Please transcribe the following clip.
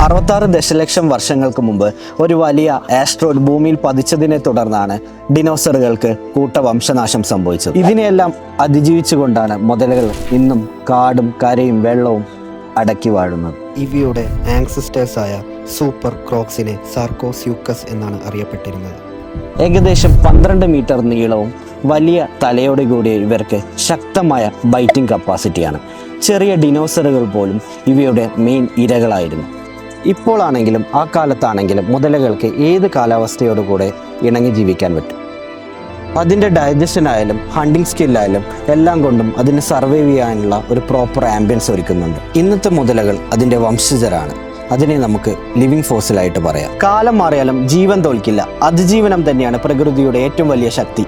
66 ദശലക്ഷം വർഷങ്ങൾക്ക് മുമ്പ് ഒരു വലിയ ആസ്ട്രോയിഡ് ഭൂമിയിൽ പതിച്ചതിനെ തുടർന്നാണ് ഡിനോസറുകൾക്ക് കൂട്ടവംശനാശം സംഭവിച്ചത്. ഇതിനെയെല്ലാം അതിജീവിച്ചുകൊണ്ടാണ് മുതലകൾ ഇന്നും കാടും കരയും വെള്ളവും അടക്കി വാഴുന്നത്. ഇവയുടെ ആൻസിസ്റ്റേഴ്സായ സൂപ്പർ ക്രോക്സിനെ സാർക്കോസ്യൂക്കസ് എന്നാണ് അറിയപ്പെട്ടിരുന്നത്. ഏകദേശം 12 മീറ്റർ നീളവും വലിയ തലയോടെ കൂടിയ ഇവർക്ക് ശക്തമായ ബൈറ്റിംഗ് കപ്പാസിറ്റിയാണ്. ചെറിയ ഡിനോസറുകൾ പോലും ഇവയുടെ മെയിൻ ഇരകളായിരുന്നു. ഇപ്പോഴാണെങ്കിലും ആ കാലത്താണെങ്കിലും മുതലകൾക്ക് ഏത് കാലാവസ്ഥയോടു കൂടെ ഇണങ്ങി ജീവിക്കാൻ പറ്റും. അതിൻ്റെ ഡൈജഷനായാലും ഹണ്ടിങ് സ്കില്ലായാലും എല്ലാം കൊണ്ടും അതിന് സർവൈവ് ചെയ്യാനുള്ള ഒരു പ്രോപ്പർ ആംബിയൻസ് ഒരുക്കുന്നുണ്ട്. ഇന്നത്തെ മുതലകൾ അതിൻ്റെ വംശജരാണ്. അതിനെ നമുക്ക് ലിവിങ് ഫോസിലായിട്ട് പറയാം. കാലം മാറിയാലും ജീവൻ തോൽക്കില്ല. അതിജീവനം തന്നെയാണ് പ്രകൃതിയുടെ ഏറ്റവും വലിയ ശക്തി.